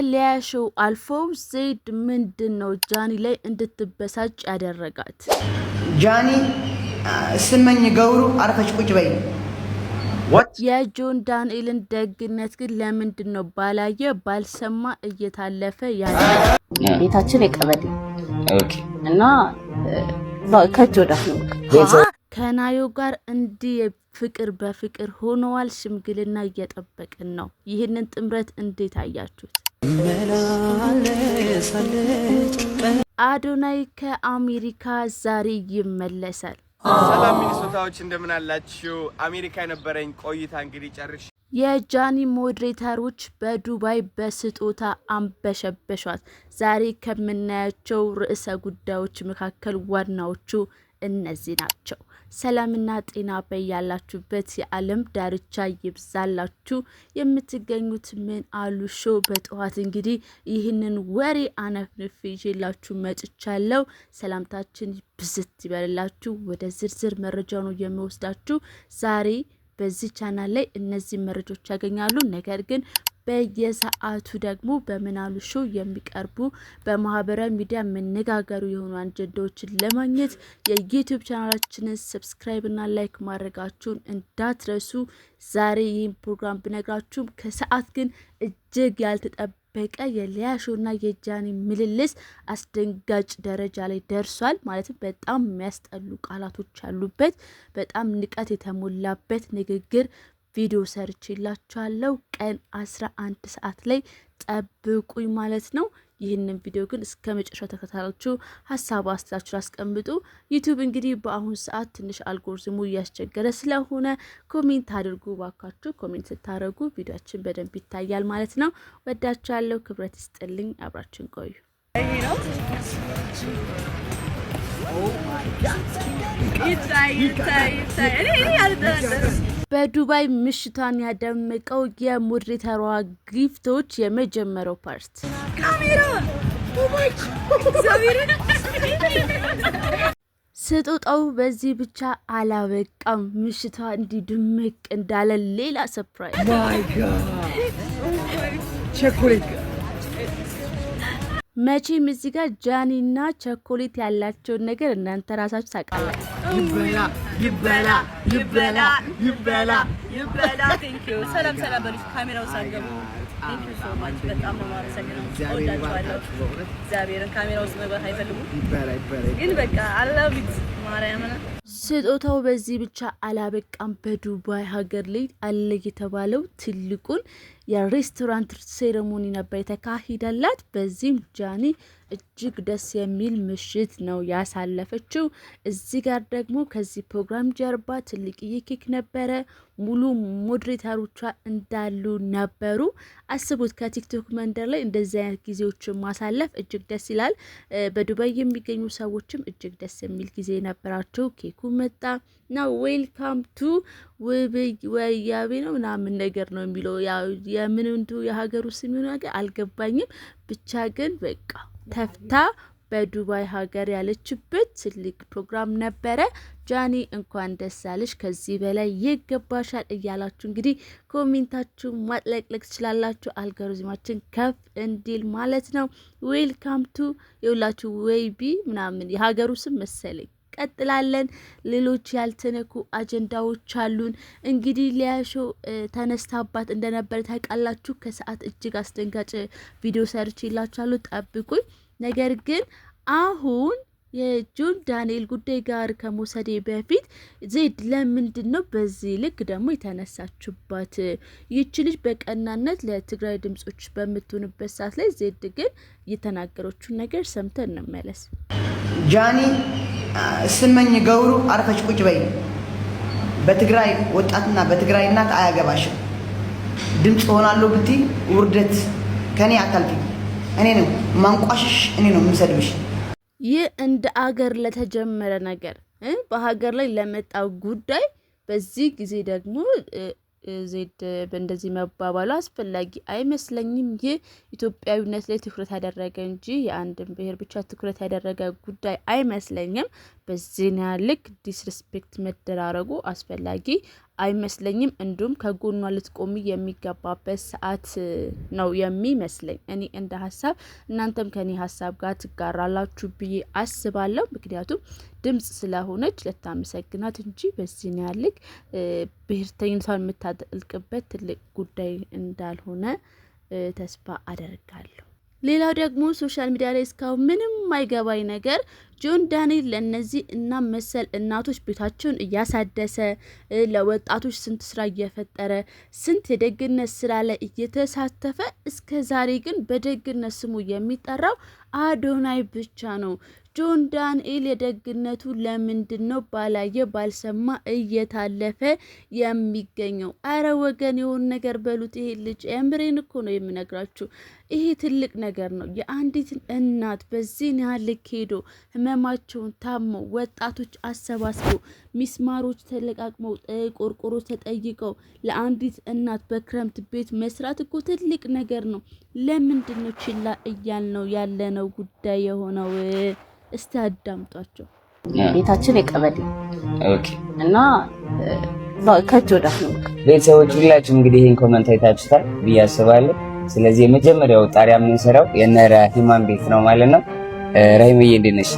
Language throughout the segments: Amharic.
ከሊያሾ አልፎ ዜድ ምንድነው ጃኒ ላይ እንድትበሳጭ ያደረጋት? ጃኒ ስመኝ ገብሩ አርፈሽ ቁጭ በይ። የጆን ዳንኤልን ደግነት ግን ለምንድነው ባላየ ባልሰማ እየታለፈ ያለ? ቤታችን የቀበሌ እና ከጆ ዳንኤል ከናዮ ጋር እንዲህ ፍቅር በፍቅር ሆነዋል። ሽምግልና እየጠበቅን ነው። ይህንን ጥምረት እንዴት አያችሁት? አዶናይ ከአሜሪካ ዛሬ ይመለሳል። ሰላም ሚኒሶታዎች እንደምን አላችሁ? አሜሪካ የነበረኝ ቆይታ እንግዲህ ጨርሼ የጃኒ ሞዴሬተሮች በዱባይ በስጦታ አንበሸበሿት። ዛሬ ከምናያቸው ርዕሰ ጉዳዮች መካከል ዋናዎቹ እነዚህ ናቸው። ሰላምና ጤና በያላችሁበት የዓለም ዳርቻ ይብዛላችሁ። የምትገኙት ምን አሉ ሾው በጠዋት እንግዲህ ይህንን ወሬ አነፍንፍ ይዤላችሁ መጥቻለሁ። ሰላምታችን ብዝት ይበልላችሁ። ወደ ዝርዝር መረጃው ነው የሚወስዳችሁ። ዛሬ በዚህ ቻናል ላይ እነዚህ መረጃዎች ያገኛሉ። ነገር ግን በየሰዓቱ ደግሞ በምናሉ ሾው የሚቀርቡ በማህበራዊ ሚዲያ መነጋገሩ የሆኑ አጀንዳዎችን ለማግኘት የዩቲዩብ ቻናላችንን ሰብስክራይብ እና ላይክ ማድረጋችሁን እንዳትረሱ። ዛሬ ይህን ፕሮግራም ብነግራችሁም ከሰዓት ግን እጅግ ያልተጠበቀ የሊያሾና የጃኒ ምልልስ አስደንጋጭ ደረጃ ላይ ደርሷል። ማለትም በጣም የሚያስጠሉ ቃላቶች ያሉበት በጣም ንቀት የተሞላበት ንግግር ቪዲዮ ሰርቼላችኋለሁ። ቀን 11 ሰዓት ላይ ጠብቁኝ ማለት ነው። ይህንን ቪዲዮ ግን እስከ መጨረሻው ተከታታዮቹ ሀሳብ አስተያየታችሁን አስቀምጡ። ዩቲዩብ እንግዲህ በአሁን ሰዓት ትንሽ አልጎሪዝሙ እያስቸገረ ስለሆነ ኮሜንት አድርጉ ባካችሁ። ኮሜንት ስታደርጉ ቪዲዮአችን በደንብ ይታያል ማለት ነው። ወዳችኋለሁ። ክብረት ይስጥልኝ። አብራችን ቆዩ። በዱባይ ምሽቷን ያደመቀው የሞዴሬተሯ ጊፍቶች የመጀመሪያው ፓርት ስጦታው በዚህ ብቻ አላበቃም። ምሽቷ እንዲህ ድምቅ እንዳለ ሌላ ሰርፕራይዝ መቼም እዚህ ጋር ጃኒና ቸኮሌት ያላቸውን ነገር እናንተ ራሳችሁ ታውቃላችሁ። ይበላ ይበላ ይበላ ይበላ። ቴንክ ዩ። ሰላም በሉ። ካሜራው ሳገቡ ቴንክ ዩ ሶ ማች። በጣም ነው ማረሰግነው። ወዳችኋለሁ። እግዚአብሔርን ካሜራው ውስጥ መግባት አይፈልጉም ግን በቃ አይ ላቭ ኢት ማርያምን። ስጦታው በዚህ ብቻ አላበቃም። በዱባይ ሀገር ላይ አለ የተባለው ትልቁን የሬስቶራንት ሴሬሞኒ ነበር የተካሄደላት። በዚህም ጃኒ እጅግ ደስ የሚል ምሽት ነው ያሳለፈችው። እዚህ ጋር ደግሞ ከዚህ ፕሮግራም ጀርባ ትልቅዬ ኬክ ነበረ። ሙሉ ሞዴሬተሮቿ እንዳሉ ነበሩ። አስቡት፣ ከቲክቶክ መንደር ላይ እንደዚህ አይነት ጊዜዎችን ማሳለፍ እጅግ ደስ ይላል። በዱባይ የሚገኙ ሰዎችም እጅግ ደስ የሚል ጊዜ ነበራቸው። ኬኩ መጣ እና ዌልካም ቱ ወያቤ ነው ምናምን ነገር ነው የሚለው። የምንንቱ የሀገሩ ስም ነገር አልገባኝም። ብቻ ግን በቃ ተፍታ በዱባይ ሀገር ያለችበት ትልቅ ፕሮግራም ነበረ። ጃኒ እንኳን ደስ አለሽ፣ ከዚህ በላይ ይገባሻል እያላችሁ እንግዲህ ኮሜንታችሁ ማጥለቅለቅ ትችላላችሁ። አልጎሪዝማችን ከፍ እንዲል ማለት ነው። ዌልካም ቱ የሁላችሁ ወይቢ ምናምን የሀገሩ ስም መሰለኝ። ቀጥላለን። ሌሎች ያልተነኩ አጀንዳዎች አሉን። እንግዲህ ሊያሾ ተነስታባት እንደነበር ታውቃላችሁ። ከሰዓት እጅግ አስደንጋጭ ቪዲዮ ሰርቼላችኋለሁ፣ ጠብቁኝ። ነገር ግን አሁን የጆን ዳንኤል ጉዳይ ጋር ከመውሰዴ በፊት ዜድ ለምንድን ነው በዚህ ልክ ደግሞ የተነሳችባት? ይቺ ልጅ በቀናነት ለትግራይ ድምጾች በምትሆንበት ሰዓት ላይ ዜድ ግን የተናገረችውን ነገር ሰምተን እንመለስ። ጃኒ ስመኝ ገብሩ አርፈሽ ቁጭ በይ። በትግራይ ወጣትና በትግራይ እናት አያገባሽም። ድምጽ ሆናለሁ ብትይ ውርደት ከኔ አታልፊ። እኔ ነው ማንቋሽሽ፣ እኔ ነው የምሰድብሽ። ይህ እንደ አገር ለተጀመረ ነገር በሀገር ላይ ለመጣው ጉዳይ በዚህ ጊዜ ደግሞ ዜድ በእንደዚህ መባባሉ አስፈላጊ አይመስለኝም። ይህ ኢትዮጵያዊነት ላይ ትኩረት ያደረገ እንጂ የአንድን ብሔር ብቻ ትኩረት ያደረገ ጉዳይ አይመስለኝም። በዚህ ልክ ዲስሪስፔክት መደራረጉ አስፈላጊ አይመስለኝም። እንዱም ከጎኗ ልትቆሚ የሚገባበት ሰዓት ነው የሚመስለኝ እኔ እንደ ሀሳብ። እናንተም ከኔ ሀሳብ ጋር ትጋራላችሁ ብዬ አስባለሁ። ምክንያቱም ድምጽ ስለሆነች ለታመሰግናት እንጂ በዚህ ነው ያልክ ብሔርተኝነቷን የምታጠልቅበት ትልቅ ጉዳይ እንዳልሆነ ተስፋ አደርጋለሁ። ሌላው ደግሞ ሶሻል ሚዲያ ላይ እስካሁን ምንም ማይገባይ ነገር ጆን ዳንኤል ለነዚህ እና መሰል እናቶች ቤታቸውን እያሳደሰ ለወጣቶች ስንት ስራ እየፈጠረ ስንት የደግነት ስራ ላይ እየተሳተፈ እስከ ዛሬ ግን በደግነት ስሙ የሚጠራው አዶናይ ብቻ ነው። ጆን ዳንኤል የደግነቱ ለምንድነው ባላየ ባልሰማ እየታለፈ የሚገኘው? አረ ወገን የሆነ ነገር በሉት። ይሄ ልጅ እምሬን እኮ ነው የምነግራችሁ። ይሄ ትልቅ ነገር ነው። የአንዲትን እናት በዚህ ያህል ሄዶ ህመማቸውን ታመው ወጣቶች አሰባስበው ሚስማሮች ተለቃቅመው ቆርቆሮች ተጠይቀው ለአንዲት እናት በክረምት ቤት መስራት እኮ ትልቅ ነገር ነው። ለምንድነው ችላ እያል ነው ያለነው ጉዳይ የሆነው? እስቲ አዳምጧቸው። ቤታችን የቀበሌ እና ከእጅ ወዳፍ ነው። ቤተሰቦች ሁላችሁም እንግዲህ ይሄን ኮሜንት አይታችሁታል ብዬ አስባለሁ። ስለዚህ የመጀመሪያው ጣሪያ የምንሰራው የነ ራሂማን ቤት ነው ማለት ነው። ራሂምዬ እንዴት ነሽ?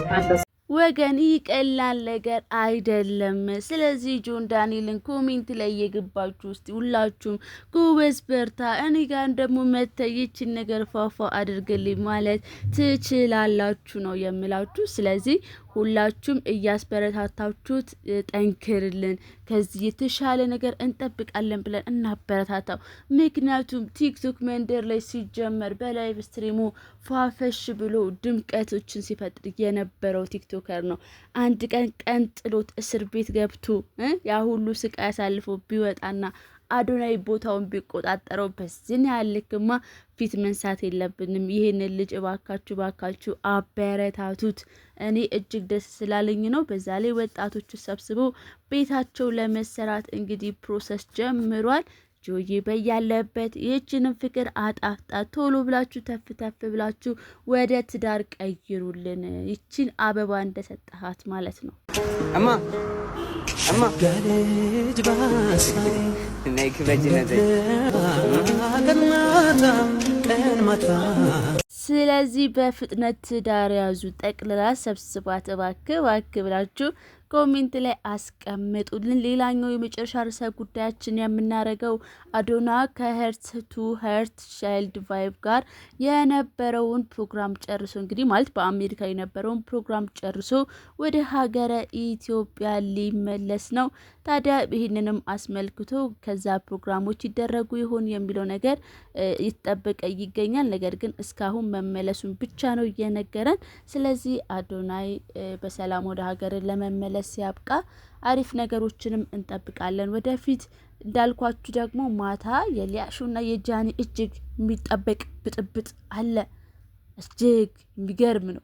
ወገን ይቀላል ነገር አይደለም። ስለዚህ ጆን ዳንኤልን ኮሜንት ላይ የገባችሁ እስቲ ሁላችሁም ጎበዝ በርታ፣ እኔ ጋር ደግሞ መተይችን ነገር ፋፋ አድርግልኝ ማለት ትችላላችሁ ነው የምላችሁ። ስለዚህ ሁላችሁም እያስበረታታችሁት ጠንክርልን፣ ከዚህ የተሻለ ነገር እንጠብቃለን ብለን እናበረታታው። ምክንያቱም ቲክቶክ መንደር ላይ ሲጀመር በላይቭ ስትሪሙ ፋፈሽ ብሎ ድምቀቶችን ሲፈጥር የነበረው ቲክቶከር ነው። አንድ ቀን ጥሎት እስር ቤት ገብቶ ያ ሁሉ ስቃይ አሳልፎ ቢወጣና አዶናይ ቦታውን ቢቆጣጠረው በዚህ ያልክማ ፊት መንሳት የለብንም። ይሄን ልጅ እባካችሁ አበረታቱት። እኔ እጅግ ደስ ስላለኝ ነው። በዛ ላይ ወጣቶቹ ሰብስበው ቤታቸው ለመሰራት እንግዲህ ፕሮሰስ ጀምሯል። ጆዬ በያለበት ይህችንም ፍቅር አጣፍጣ ቶሎ ብላችሁ ተፍ ብላችሁ ወደ ትዳር ቀይሩልን። ይችን አበባ እንደሰጠሃት ማለት ነው። እማ ጋሌጅ ባሳይ ነይ ክበጅነቴ ስለዚህ በፍጥነት ትዳር ያዙ። ጠቅልላ ሰብስባት እባክህ ብላችሁ ኮሜንት ላይ አስቀምጡልን። ሌላኛው የመጨረሻ ርዕሰ ጉዳያችን የምናረገው አዶና ከሄርት ቱ ሄርት ቻይልድ ቫይብ ጋር የነበረውን ፕሮግራም ጨርሶ እንግዲህ ማለት በአሜሪካ የነበረውን ፕሮግራም ጨርሶ ወደ ሀገረ ኢትዮጵያ ሊመለስ ነው። ታዲያ ይህንንም አስመልክቶ ከዛ ፕሮግራሞች ይደረጉ ይሆን የሚለው ነገር ይጠበቀ ይገኛል። ነገር ግን እስካሁን መመለሱን ብቻ ነው እየነገረን። ስለዚህ አዶናይ በሰላም ወደ ሀገር ለመመለስ ሲያብቃ አሪፍ ነገሮችንም እንጠብቃለን ወደፊት። እንዳልኳችሁ ደግሞ ማታ የሊያሹና የጃኒ እጅግ የሚጠበቅ ብጥብጥ አለ። እጅግ የሚገርም ነው።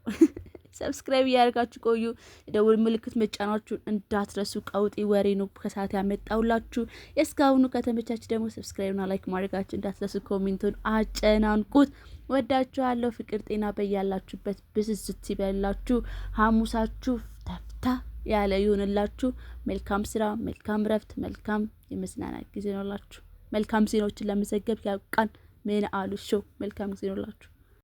ሰብስክራይብ ያደርጋችሁ ቆዩ። የደወል ምልክት መጫናችሁን እንዳትረሱ። ቀውጢ ወሬ ነው ከሰዓት ያመጣውላችሁ። እስካሁኑ ከተመቻችሁ ደግሞ ሰብስክራይብና ላይክ ማድረጋችሁ እንዳትረሱ። ኮሜንቱን አጨናንቁት። ወዳችኋለሁ። ፍቅር ጤና በያላችሁበት ብዝዝት ይበላችሁ። ሐሙሳችሁ ተፍታ ያለ ይሁንላችሁ። መልካም ስራ፣ መልካም ረፍት፣ መልካም የመዝናናት ጊዜ ነውላችሁ። መልካም ዜናዎችን ለመዘገብ ያብቃን። ምን አሉ ሾው መልካም ጊዜ ነውላችሁ።